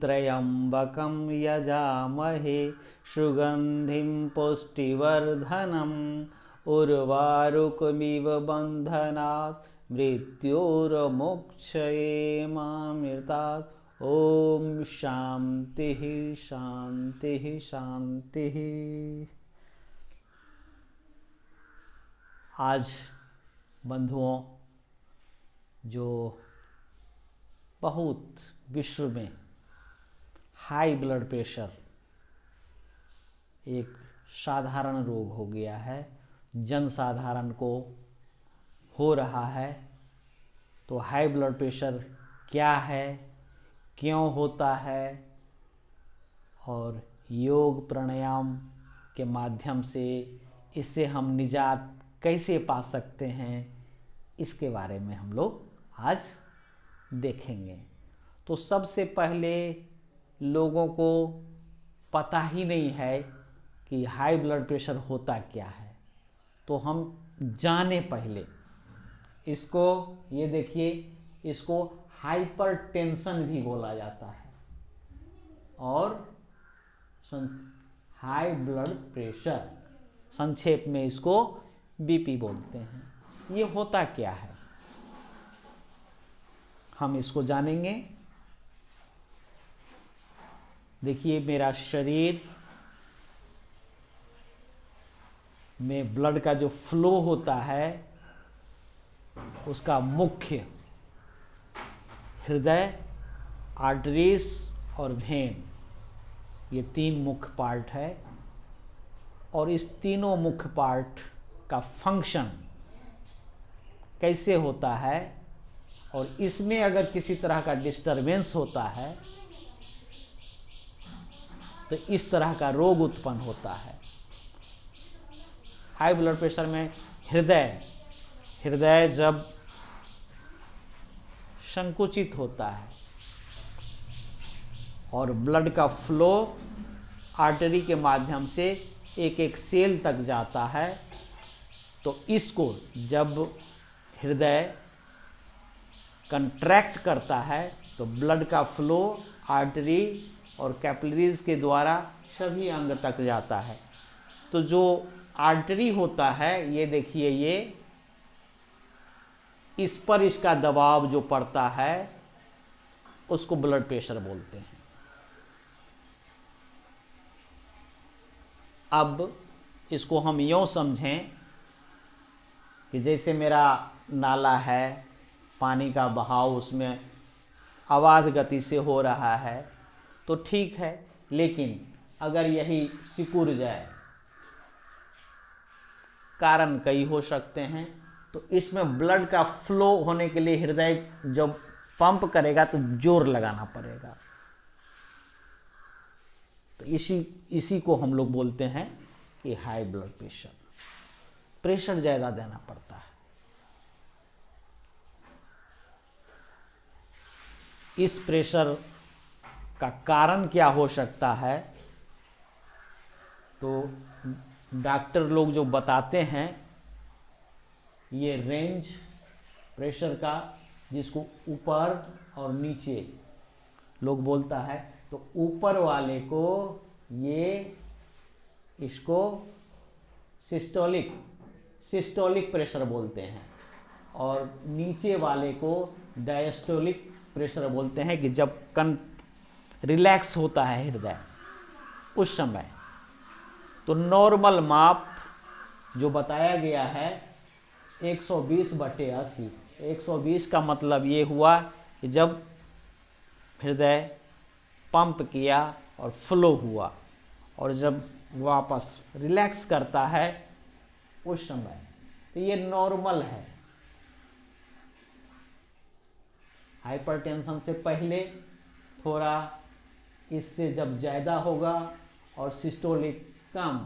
त्र्यम्बकं यजामहे सुगन्धिं पुष्टिवर्धनम् उर्वारुकमिव बन्धनात् मृत्योर्मुक्षये मामृतात्। ओम शांति शांति शांति। आज बंधुओं, जो बहुत विश्व में हाई ब्लड प्रेशर एक साधारण रोग हो गया है, जनसाधारण को हो रहा है, तो हाई ब्लड प्रेशर क्या है, क्यों होता है और योग प्राणायाम के माध्यम से इससे हम निजात कैसे पा सकते हैं, इसके बारे में हम लोग आज देखेंगे। तो सबसे पहले लोगों को पता ही नहीं है कि हाई ब्लड प्रेशर होता क्या है, तो हम जाने पहले इसको, ये देखिए, इसको हाइपरटेंशन भी बोला जाता है और हाई ब्लड प्रेशर, संक्षेप में इसको बीपी बोलते हैं। ये होता क्या है, हम इसको जानेंगे। देखिए, मेरा शरीर में ब्लड का जो फ्लो होता है, उसका मुख्य हृदय, आर्टरीज और वेन, ये तीन मुख्य पार्ट है। और इस तीनों मुख्य पार्ट का फंक्शन कैसे होता है, और इसमें अगर किसी तरह का डिस्टरबेंस होता है तो इस तरह का रोग उत्पन्न होता है। हाई ब्लड प्रेशर में हृदय जब संकुचित होता है और ब्लड का फ्लो आर्टरी के माध्यम से एक एक सेल तक जाता है, तो इसको जब हृदय कंट्रैक्ट करता है तो ब्लड का फ्लो आर्टरी और कैपिलरीज के द्वारा सभी अंग तक जाता है। तो जो आर्टरी होता है, ये देखिए, ये इस पर इसका दबाव जो पड़ता है उसको ब्लड प्रेशर बोलते हैं। अब इसको हम यूँ समझें कि जैसे मेरा नाला है, पानी का बहाव उसमें अबाध गति से हो रहा है, तो ठीक है। लेकिन अगर यही सिकुड़ जाए, कारण कई हो सकते हैं, तो इसमें ब्लड का फ्लो होने के लिए हृदय जब पंप करेगा तो जोर लगाना पड़ेगा। तो इसी को हम लोग बोलते हैं कि हाई ब्लड प्रेशर, प्रेशर ज़्यादा देना पड़ता है। इस प्रेशर का कारण क्या हो सकता है, तो डॉक्टर लोग जो बताते हैं, ये रेंज प्रेशर का, जिसको ऊपर और नीचे लोग बोलता है, तो ऊपर वाले को इसको सिस्टोलिक प्रेशर बोलते हैं, और नीचे वाले को डायस्टोलिक प्रेशर बोलते हैं, कि जब रिलैक्स होता है हृदय उस समय। तो नॉर्मल माप जो बताया गया है 120/80। 120 का मतलब ये हुआ कि जब हृदय पंप किया और फ्लो हुआ, और जब वापस रिलैक्स करता है उस समय, तो ये नॉर्मल है। हाइपरटेंशन से पहले थोड़ा, इससे जब ज़्यादा होगा, और सिस्टोलिक कम,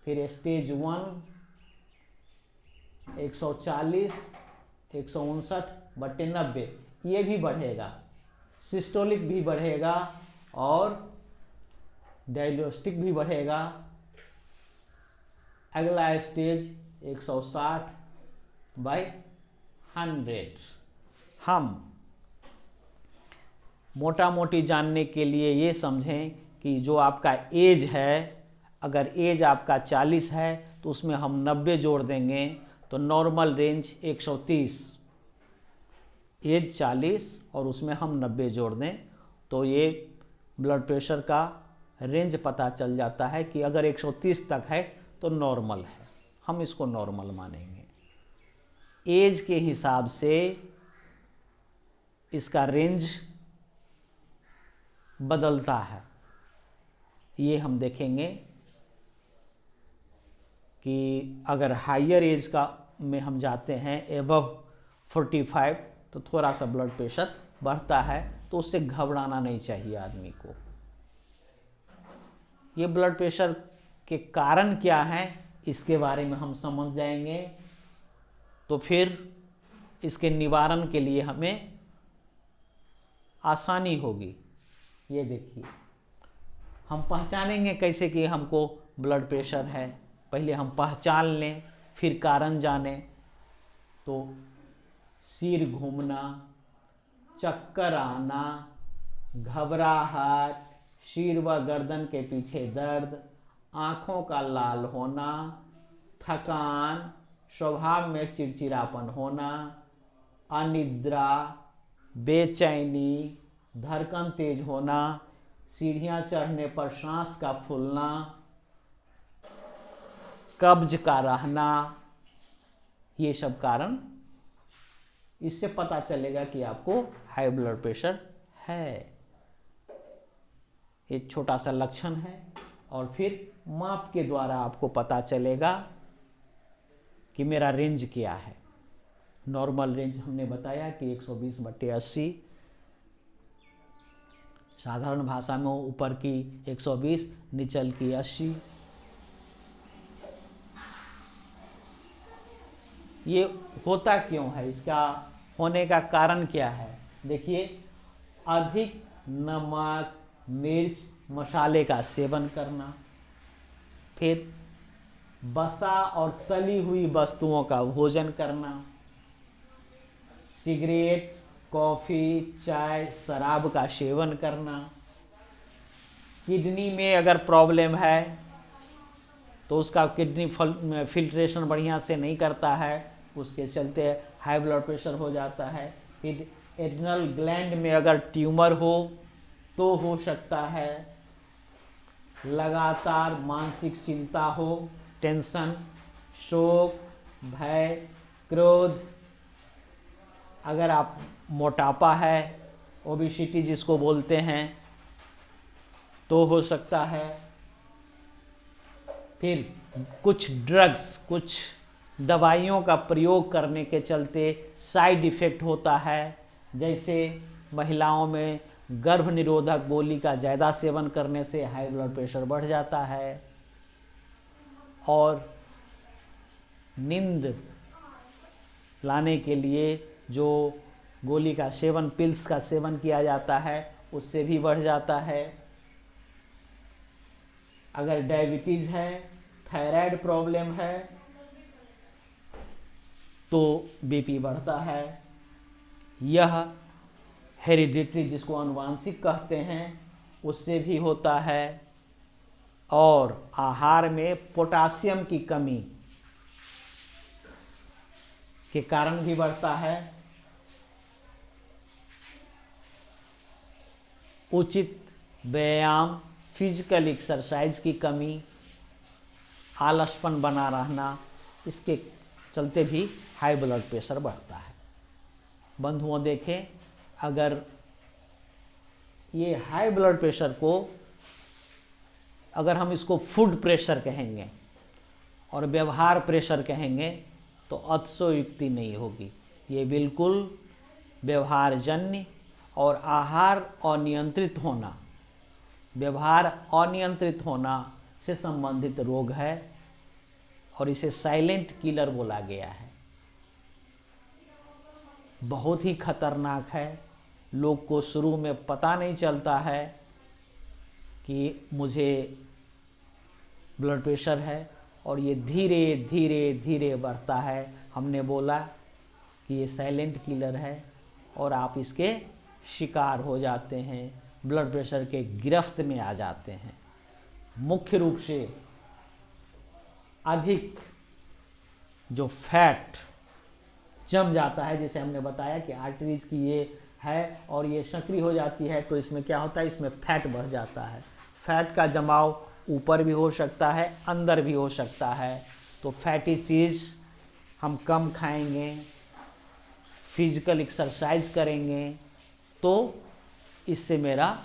फिर स्टेज 1 140, 159/90, ये भी बढ़ेगा, सिस्टोलिक भी बढ़ेगा और डायस्टोलिक भी बढ़ेगा। अगला स्टेज 160/100। हम मोटा मोटी जानने के लिए ये समझें कि जो आपका एज है, अगर एज आपका 40 है तो उसमें हम 90 जोड़ देंगे तो नॉर्मल रेंज 130, एज 40 और उसमें हम 90 जोड़ दें तो ये ब्लड प्रेशर का रेंज पता चल जाता है कि अगर 130 तक है तो नॉर्मल है, हम इसको नॉर्मल मानेंगे। एज के हिसाब से इसका रेंज बदलता है, ये हम देखेंगे कि अगर हायर एज का में हम जाते हैं एबव 45 तो थोड़ा सा ब्लड प्रेशर बढ़ता है, तो उससे घबराना नहीं चाहिए आदमी को। ये ब्लड प्रेशर के कारण क्या हैं इसके बारे में हम समझ जाएंगे, तो फिर इसके निवारण के लिए हमें आसानी होगी। ये देखिए, हम पहचानेंगे कैसे कि हमको ब्लड प्रेशर है। पहले हम पहचान लें फिर कारण जानें। तो सिर घूमना, चक्कर आना, घबराहट, सिर व गर्दन के पीछे दर्द, आँखों का लाल होना, थकान, स्वभाव में चिड़चिड़ापन होना, अनिद्रा, बेचैनी, धड़कन तेज होना, सीढ़ियाँ चढ़ने पर सांस का फूलना, कब्ज का रहना, ये सब कारण इससे पता चलेगा कि आपको हाई ब्लड प्रेशर है। एक छोटा सा लक्षण है और फिर माप के द्वारा आपको पता चलेगा कि मेरा रेंज क्या है। नॉर्मल रेंज हमने बताया कि 120/80, साधारण भाषा में ऊपर की 120, नीचल की 80। ये होता क्यों है, इसका होने का कारण क्या है? देखिए, अधिक नमक, मिर्च, मसाले का सेवन करना, फिर बसा और तली हुई वस्तुओं का भोजन करना, सिगरेट, कॉफ़ी, चाय, शराब का सेवन करना, किडनी में अगर प्रॉब्लम है तो उसका किडनी फिल्ट्रेशन बढ़िया से नहीं करता है, उसके चलते हाई ब्लड प्रेशर हो जाता है। फिर एड्रिनल ग्लैंड में अगर ट्यूमर हो तो हो सकता है। लगातार मानसिक चिंता हो, टेंशन, शोक, भय, क्रोध, अगर आप मोटापा है, ओबेसिटी जिसको बोलते हैं, तो हो सकता है। फिर कुछ ड्रग्स, कुछ दवाइयों का प्रयोग करने के चलते साइड इफ़ेक्ट होता है, जैसे महिलाओं में गर्भ निरोधक गोली का ज़्यादा सेवन करने से हाई ब्लड प्रेशर बढ़ जाता है। और नींद लाने के लिए जो गोली का सेवन, पिल्स का सेवन किया जाता है, उससे भी बढ़ जाता है। अगर डायबिटीज़ है, थायराइड प्रॉब्लम है, तो बीपी बढ़ता है। यह हेरिडिटरी, जिसको आनुवांशिक कहते हैं, उससे भी होता है। और आहार में पोटासियम की कमी के कारण भी बढ़ता है। उचित व्यायाम, फिजिकल एक्सरसाइज की कमी, आलसपन बना रहना, इसके चलते भी हाई ब्लड प्रेशर बढ़ता है। बंधुओं, देखें, अगर ये हाई ब्लड प्रेशर को, अगर हम इसको फूड प्रेशर कहेंगे और व्यवहार प्रेशर कहेंगे तो अतिशयोक्ति नहीं होगी। ये बिल्कुल व्यवहारजन्य और आहार अनियंत्रित होना, व्यवहार अनियंत्रित होना से संबंधित रोग है और इसे साइलेंट किलर बोला गया है। बहुत ही खतरनाक है। लोग को शुरू में पता नहीं चलता है कि मुझे ब्लड प्रेशर है और ये धीरे धीरे धीरे बढ़ता है। हमने बोला कि ये साइलेंट किलर है और आप इसके शिकार हो जाते हैं, ब्लड प्रेशर के गिरफ्त में आ जाते हैं। मुख्य रूप से अधिक जो फैट जम जाता है, जैसे हमने बताया कि आर्टरीज की ये है और ये सक्रिय हो जाती है, तो इसमें क्या होता है, इसमें फैट बढ़ जाता है। फैट का जमाव ऊपर भी हो सकता है, अंदर भी हो सकता है। तो फैटी चीज़ हम कम खाएंगे, फिजिकल एक्सरसाइज करेंगे, तो इससे मेरा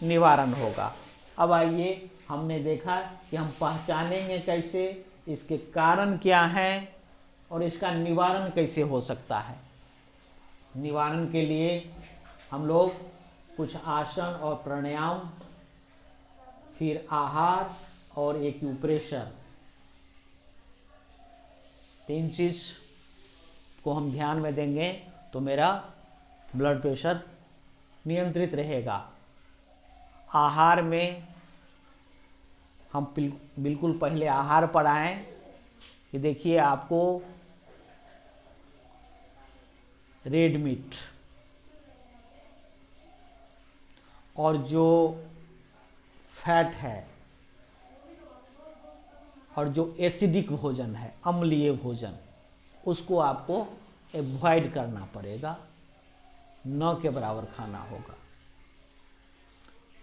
निवारण होगा। अब आइए, हमने देखा कि हम पहचानेंगे कैसे, इसके कारण क्या हैं और इसका निवारण कैसे हो सकता है। निवारण के लिए हम लोग कुछ आसन और प्राणायाम, फिर आहार और एक्यूप्रेशर, 3 चीज़ को हम ध्यान में देंगे तो मेरा ब्लड प्रेशर नियंत्रित रहेगा। आहार में हम बिल्कुल पहले आहार पर आएँ कि देखिए, आपको रेड मीट और जो फैट है और जो एसिडिक भोजन है, अम्लीय भोजन, उसको आपको अवॉइड करना पड़ेगा, न के बराबर खाना होगा।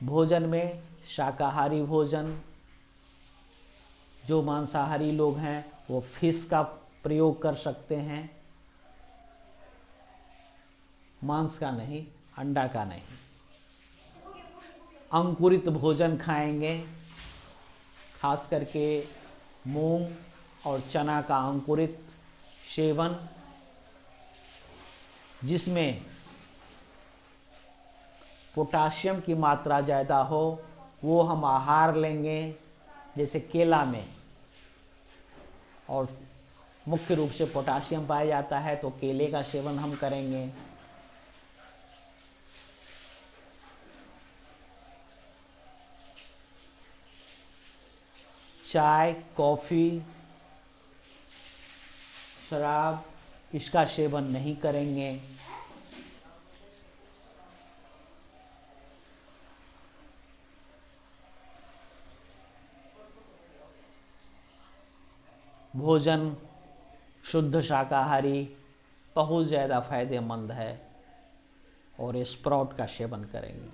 भोजन में शाकाहारी भोजन, जो मांसाहारी लोग हैं वो फिश का प्रयोग कर सकते हैं, मांस का नहीं, अंडा का नहीं। अंकुरित भोजन खाएंगे, खास करके मूंग और चना का अंकुरित सेवन, जिसमें पोटाशियम की मात्रा ज़्यादा हो, वो हम आहार लेंगे, जैसे केला में, और मुख्य रूप से पोटाशियम पाया जाता है, तो केले का सेवन हम करेंगे। चाय, कॉफ़ी, शराब, इसका सेवन नहीं करेंगे। भोजन शुद्ध शाकाहारी बहुत ज़्यादा फायदेमंद है, और स्प्राउट का सेवन करेंगे,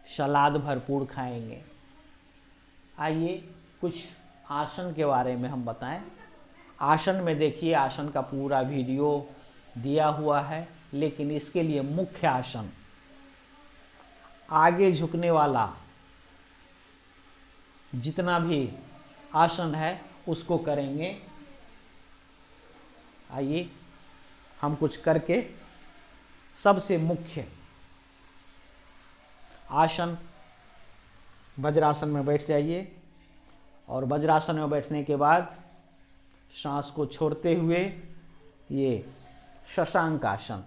सलाद भरपूर खाएंगे। आइए कुछ आसन के बारे में हम बताएं। आसन में देखिए, आसन का पूरा वीडियो दिया हुआ है, लेकिन इसके लिए मुख्य आसन आगे झुकने वाला जितना भी आसन है उसको करेंगे। आइए हम कुछ करके, सबसे मुख्य आसन, वज्रासन में बैठ जाइए, और वज्रासन में बैठने के बाद सांस को छोड़ते हुए ये शशांक आसन,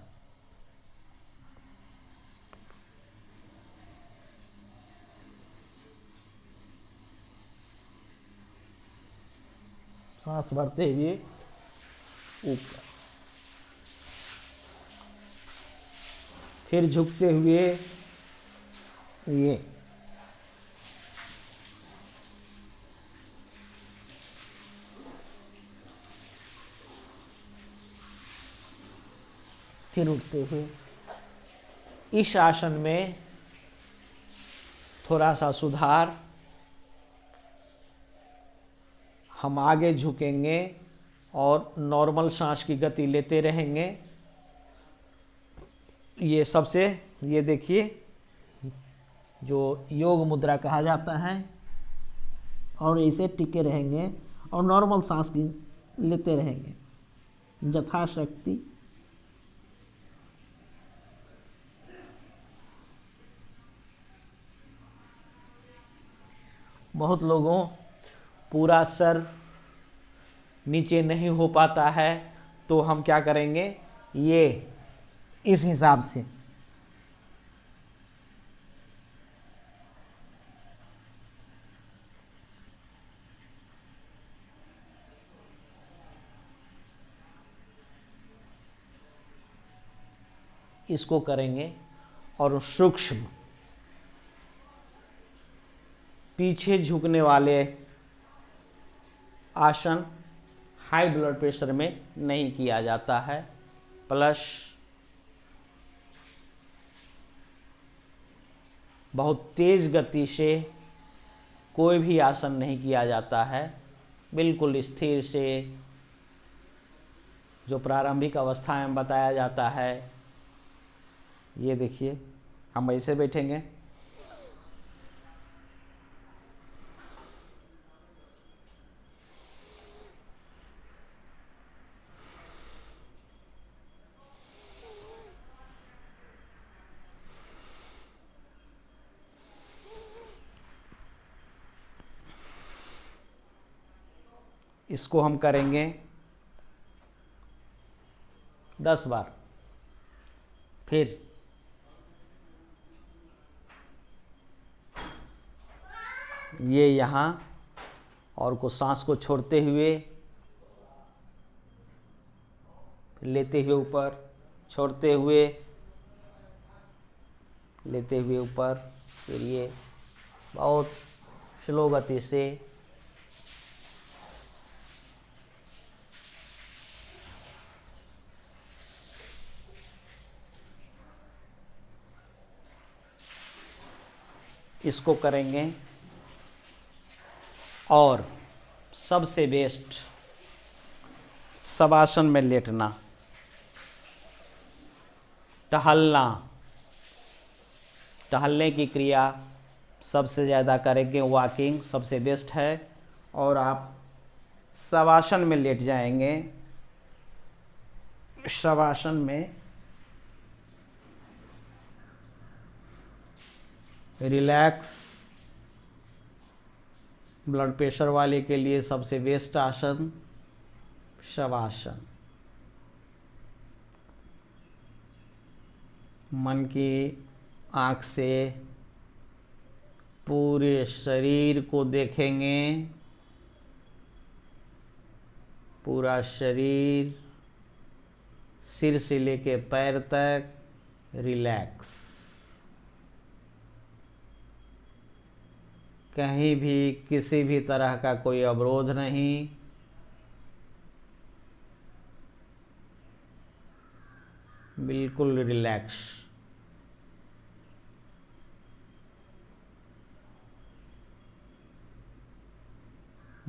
सांस भरते हुए ऊपर, फिर झुकते हुए ये, फिर उठते हुए। इस आसन में थोड़ा सा सुधार, हम आगे झुकेंगे और नॉर्मल सांस की गति लेते रहेंगे। ये सबसे, ये देखिए, जो योग मुद्रा कहा जाता है, और इसे टिके रहेंगे और नॉर्मल सांस की लेते रहेंगे यथाशक्ति। बहुत लोगों पूरा सर नीचे नहीं हो पाता है, तो हम क्या करेंगे, ये इस हिसाब से इसको करेंगे। और सूक्ष्म पीछे झुकने वाले आसन हाई ब्लड प्रेशर में नहीं किया जाता है। प्लस बहुत तेज गति से कोई भी आसन नहीं किया जाता है। बिल्कुल स्थिर से जो प्रारंभिक अवस्था में बताया जाता है, ये देखिए हम ऐसे बैठेंगे, इसको हम करेंगे 10 बार। फिर ये यहाँ और को सांस को छोड़ते हुए, लेते हुए ऊपर, छोड़ते हुए, लेते हुए ऊपर। फिर ये बहुत स्लो गति से इसको करेंगे। और सबसे बेस्ट शवासन में लेटना, टहलना। टहलने की क्रिया सबसे ज़्यादा करेंगे, वॉकिंग सबसे बेस्ट है। और आप शवासन में लेट जाएंगे। शवासन में रिलैक्स, ब्लड प्रेशर वाले के लिए सबसे बेस्ट आसन शवासन। मन की आँख से पूरे शरीर को देखेंगे, पूरा शरीर सिर से लेके पैर तक रिलैक्स। कहीं भी किसी भी तरह का कोई अवरोध नहीं। बिल्कुल रिलैक्स।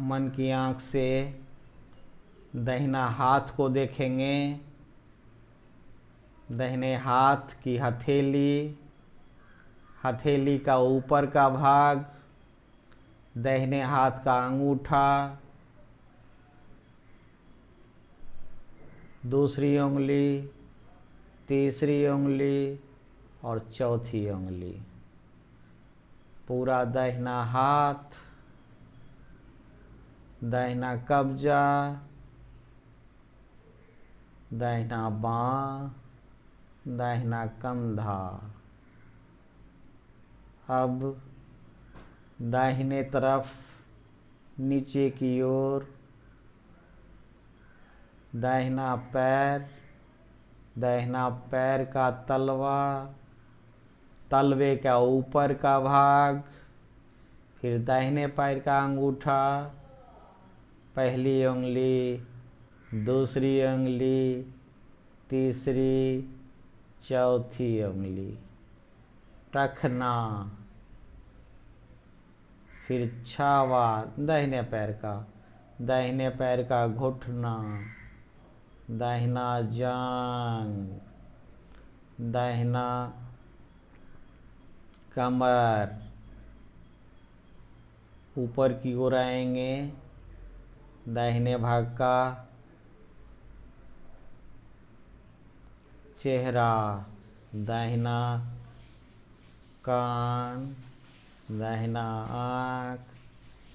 मन की आँख से दाहिना हाथ को देखेंगे, दाहिने हाथ की हथेली, हथेली का ऊपर का भाग, दाहिने हाथ का अंगूठा, दूसरी उंगली, तीसरी उंगली और चौथी उंगली। पूरा दाहिना हाथ, दाहिना कब्जा, दाहिना बाँ, दाहिना कंधा। अब दाहिने तरफ नीचे की ओर दाहिना पैर, दाहिना पैर का तलवा, तलवे का ऊपर का भाग, फिर दाहिने पैर का अंगूठा, पहली उंगली, दूसरी उंगली, तीसरी, चौथी उंगली रखना। फिर छावा दाहिने पैर का घुटना, दाहिना जांघ, दाहिना कमर, ऊपर की ओर आएंगे, दाहिने भाग का चेहरा, दाहिना कान, दाहिना आँख,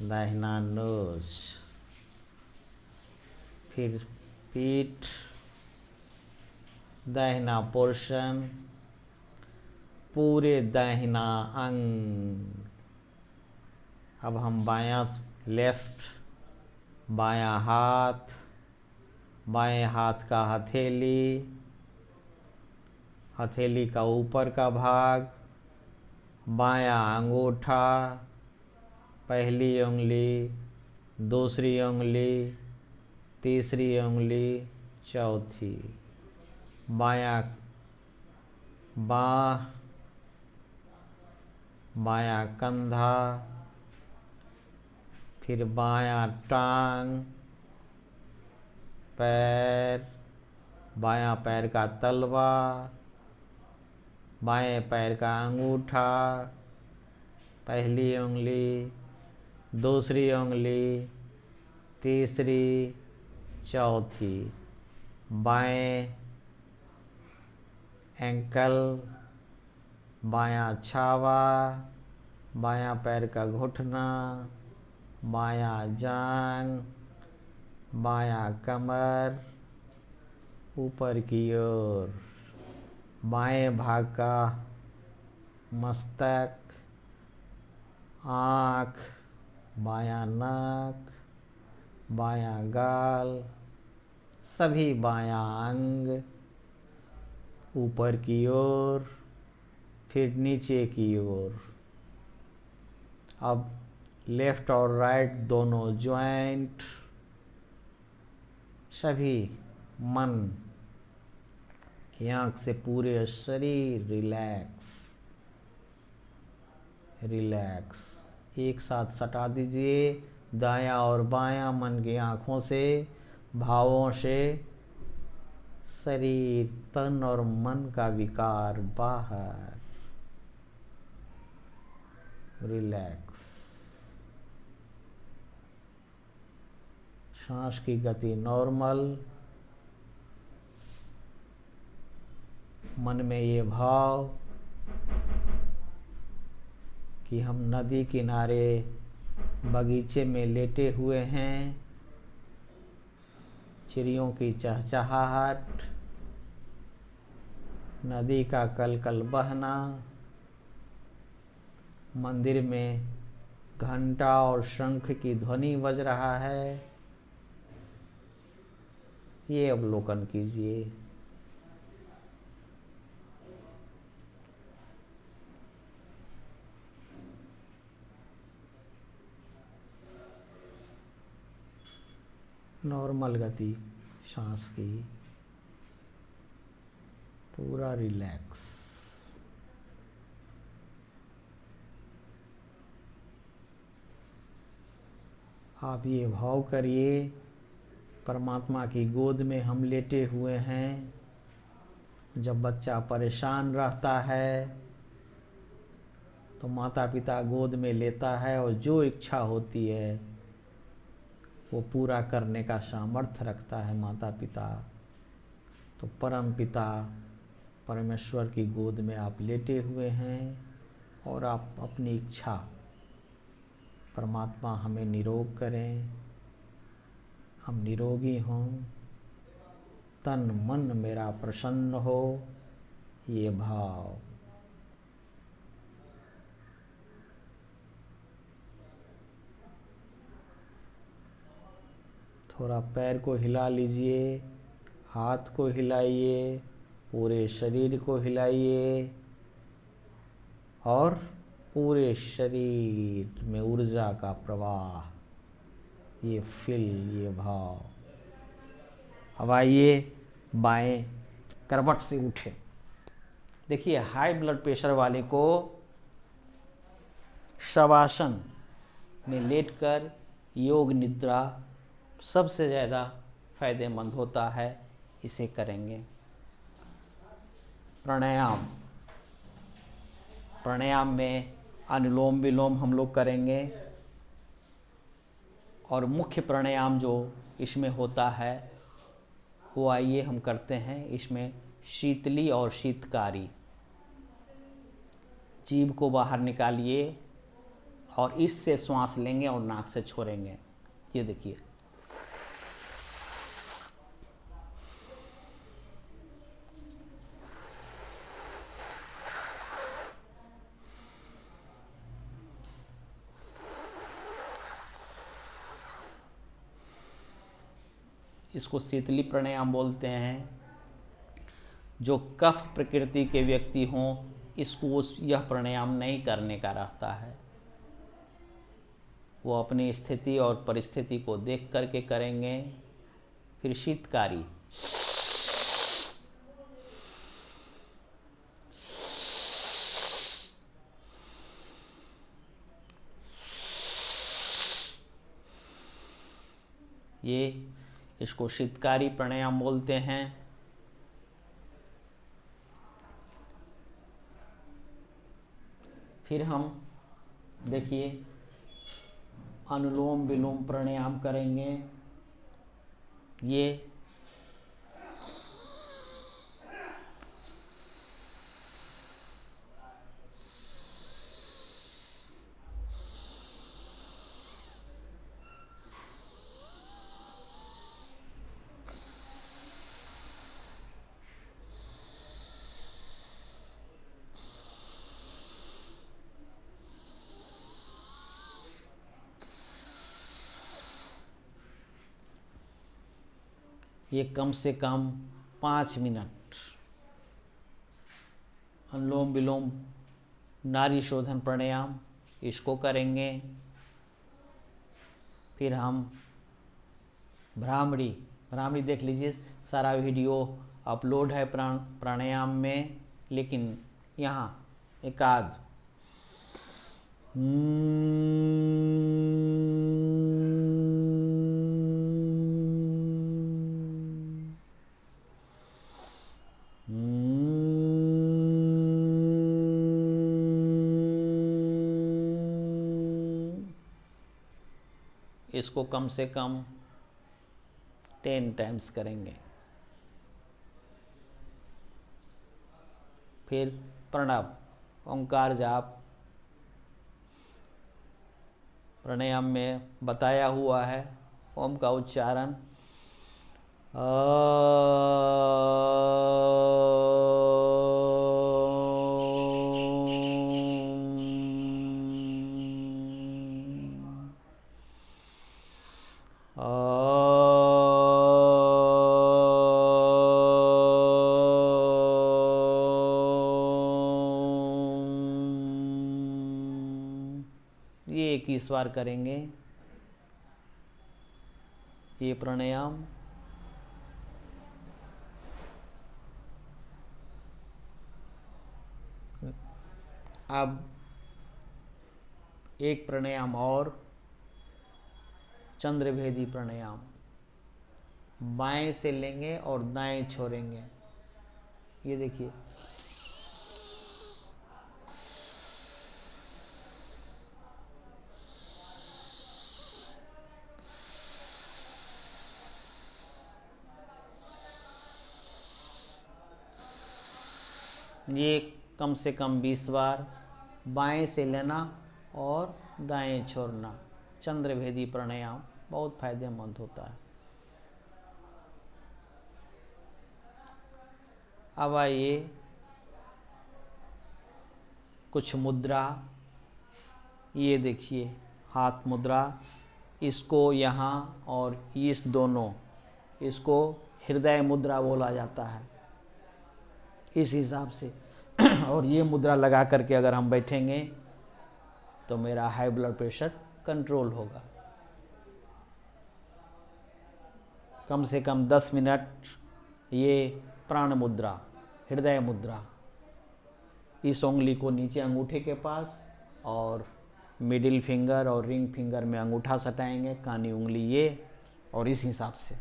दाहिना नोज। फिर पीठ, दाहिना पोर्शन, पूरे दाहिना अंग। अब हम बायां लेफ्ट, बायां हाथ, बाएं हाथ का हथेली, हथेली का ऊपर का भाग, बायां अंगूठा, पहली उंगली, दूसरी उंगली, तीसरी उंगली, चौथी, बायां बाह, बायां कंधा, फिर बायां टांग, पैर, बायां पैर का तलवा, बाएं पैर का अंगूठा, पहली उंगली, दूसरी उंगली, तीसरी, चौथी, बाएं एंकल, बायां छावा, बायां पैर का घुटना, बायां जांग, बायां कमर, ऊपर की ओर, बाएं भाग का मस्तक, आँख, बायां नाक, बायां गाल, सभी बायां अंग, ऊपर की ओर, फिर नीचे की ओर। अब लेफ्ट और राइट दोनों ज्वाइंट, सभी मन की आँख से पूरे शरीर रिलैक्स रिलैक्स। एक साथ सटा दीजिए दायां और बायां मन की आँखों से, भावों से शरीर, तन और मन का विकार बाहर, रिलैक्स। सांस की गति नॉर्मल। मन में ये भाव कि हम नदी किनारे बगीचे में लेटे हुए हैं, चिड़ियों की चहचहाहट, नदी का कलकल बहना, मंदिर में घंटा और शंख की ध्वनि बज रहा है, ये अवलोकन कीजिए। नॉर्मल गति सांस की, पूरा रिलैक्स। आप ये भाव करिए परमात्मा की गोद में हम लेटे हुए हैं। जब बच्चा परेशान रहता है तो माता पिता गोद में लेता है और जो इच्छा होती है वो पूरा करने का सामर्थ्य रखता है माता पिता। तो परम पिता परमेश्वर की गोद में आप लेटे हुए हैं और आप अपनी इच्छा, परमात्मा हमें निरोग करें, हम निरोगी हों, तन मन मेरा प्रसन्न हो, ये भाव। थोड़ा पैर को हिला लीजिए, हाथ को हिलाइए, पूरे शरीर को हिलाइए और पूरे शरीर में ऊर्जा का प्रवाह, ये ये भाव। अब आइए बाएं करवट से उठे। देखिए हाई ब्लड प्रेशर वाले को शवासन में लेटकर योग निद्रा सबसे ज़्यादा फायदेमंद होता है, इसे करेंगे। प्राणायाम में अनुलोम विलोम हम लोग करेंगे और मुख्य प्राणायाम जो इसमें होता है वो आइए हम करते हैं। इसमें शीतली और शीतकारी, जीभ को बाहर निकालिए और इससे श्वास लेंगे और नाक से छोड़ेंगे। ये देखिए, इसको शीतली प्राणायाम बोलते हैं। जो कफ प्रकृति के व्यक्ति हों इसको यह प्राणायाम नहीं करने का रहता है। वो अपनी स्थिति और परिस्थिति को देख करके करेंगे। फिर शीतकारी, ये इसको शीतकारी प्राणायाम बोलते हैं। फिर हम देखिए अनुलोम विलोम प्राणायाम करेंगे। ये कम से कम 5 मिनट अनुलोम विलोम नाड़ी शोधन प्राणायाम इसको करेंगे। फिर हम भ्रामरी देख लीजिए, सारा वीडियो अपलोड है प्राणायाम में, लेकिन यहाँ एकाध इसको कम से कम 10 टाइम्स करेंगे। फिर प्रणव ओंकार जाप प्राणायाम में बताया हुआ है। ओम का उच्चारण ये 21 बार करेंगे ये प्राणायाम। अब एक प्राणायाम और, चंद्रभेदी प्राणायाम। बाएं से लेंगे और दाएं छोड़ेंगे। ये देखिए, ये कम से कम 20 बार बाएं से लेना और दाएं छोड़ना। चंद्रभेदी प्राणायाम बहुत फायदेमंद होता है। अब आइए कुछ मुद्रा। ये देखिए हाथ मुद्रा, इसको यहाँ और इस दोनों, इसको हृदय मुद्रा बोला जाता है इस हिसाब से। और ये मुद्रा लगा करके अगर हम बैठेंगे तो मेरा हाई ब्लड प्रेशर कंट्रोल होगा। कम से कम 10 मिनट ये प्राण मुद्रा, हृदय मुद्रा। इस उंगली को नीचे अंगूठे के पास और मिडिल फिंगर और रिंग फिंगर में अंगूठा सटाएंगे, कानी उंगली ये, और इस हिसाब से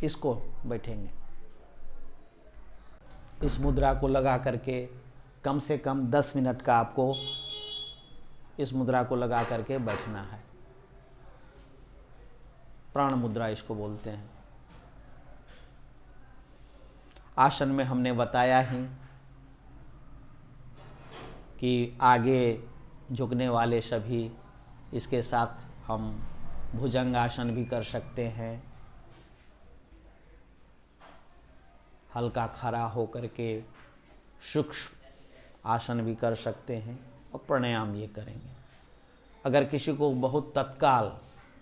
इसको बैठेंगे। इस मुद्रा को लगा करके कम से कम 10 मिनट का आपको इस मुद्रा को लगा करके बैठना है। प्राण मुद्रा इसको बोलते हैं। आसन में हमने बताया ही कि आगे झुकने वाले सभी, इसके साथ हम भुजंग आसन भी कर सकते हैं। हल्का खड़ा हो करके सूक्ष्म आसन भी कर सकते हैं और प्राणायाम ये करेंगे। अगर किसी को बहुत तत्काल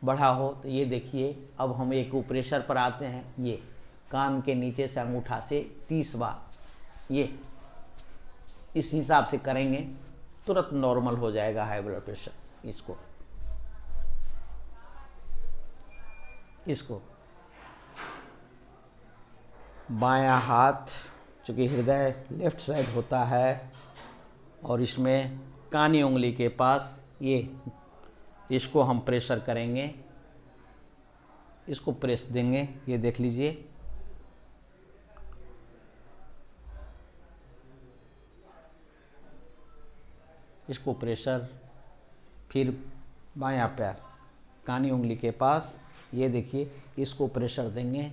बढ़ा हो तो ये देखिए, अब हम एक प्रेशर पर आते हैं। ये कान के नीचे से अंगूठा से 30 बार, ये इस हिसाब से करेंगे तुरंत नॉर्मल हो जाएगा हाई ब्लड प्रेशर। इसको बायां हाथ, चूँकि हृदय लेफ्ट साइड होता है और इसमें कानी उंगली के पास ये, इसको हम प्रेशर करेंगे, इसको प्रेस देंगे, ये देख लीजिए। इसको प्रेशर, फिर बायां पैर कानी उंगली के पास, ये देखिए, इसको प्रेशर देंगे,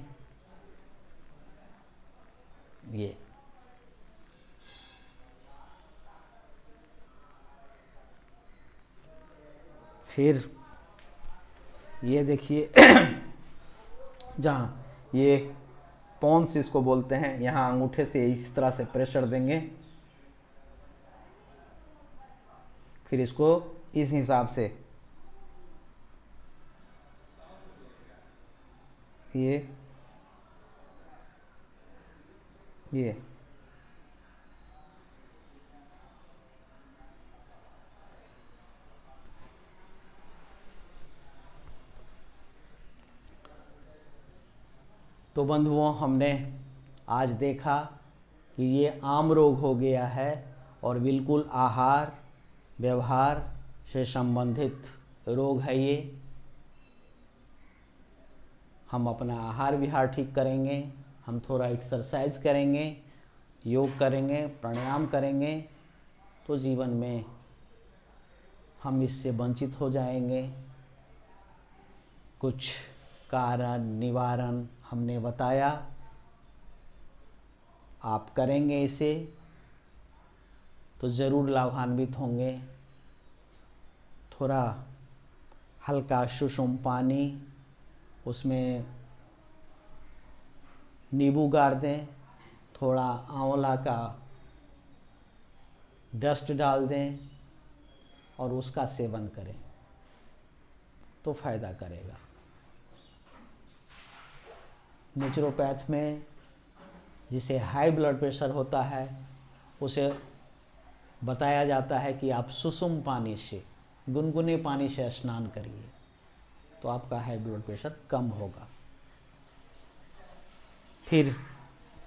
ये फिर ये देखिए जहाँ ये पॉन्स इसको बोलते हैं, यहाँ अंगूठे से इस तरह से प्रेशर देंगे, फिर इसको इस हिसाब से ये तो बंधुओं, हमने आज देखा कि ये आम रोग हो गया है और बिल्कुल आहार व्यवहार से संबंधित रोग है ये। हम अपना आहार विहार ठीक करेंगे, हम थोड़ा एक्सरसाइज करेंगे, योग करेंगे, प्राणायाम करेंगे, तो जीवन में हम इससे वंचित हो जाएंगे। कुछ कारण निवारण हमने बताया, आप करेंगे इसे तो ज़रूर लाभान्वित होंगे। थोड़ा हल्का सुषुम पानी, उसमें नींबू गाड़ दें, थोड़ा आंवला का डस्ट डाल दें और उसका सेवन करें तो फ़ायदा करेगा। नेचुरोपैथ में जिसे हाई ब्लड प्रेशर होता है उसे बताया जाता है कि आप सुषुम पानी से, गुनगुने पानी से स्नान करिए तो आपका हाई ब्लड प्रेशर कम होगा। फिर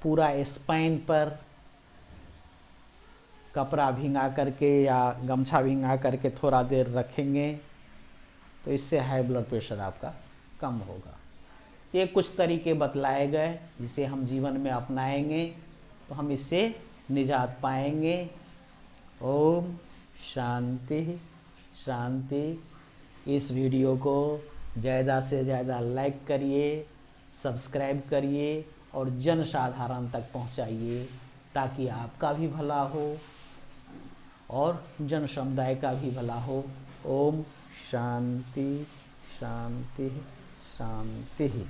पूरा स्पाइन पर कपड़ा भिंगा करके या गमछा भिंगा करके थोड़ा देर रखेंगे तो इससे हाई ब्लड प्रेशर आपका कम होगा। ये कुछ तरीके बतलाए गए जिसे हम जीवन में अपनाएंगे तो हम इससे निजात पाएंगे। ओम शांति शांति। इस वीडियो को ज़्यादा से ज़्यादा लाइक करिए, सब्सक्राइब करिए और जन साधारण तक पहुंचाइए ताकि आपका भी भला हो और जन समुदाय का भी भला हो। ओम शांति शांति शांति।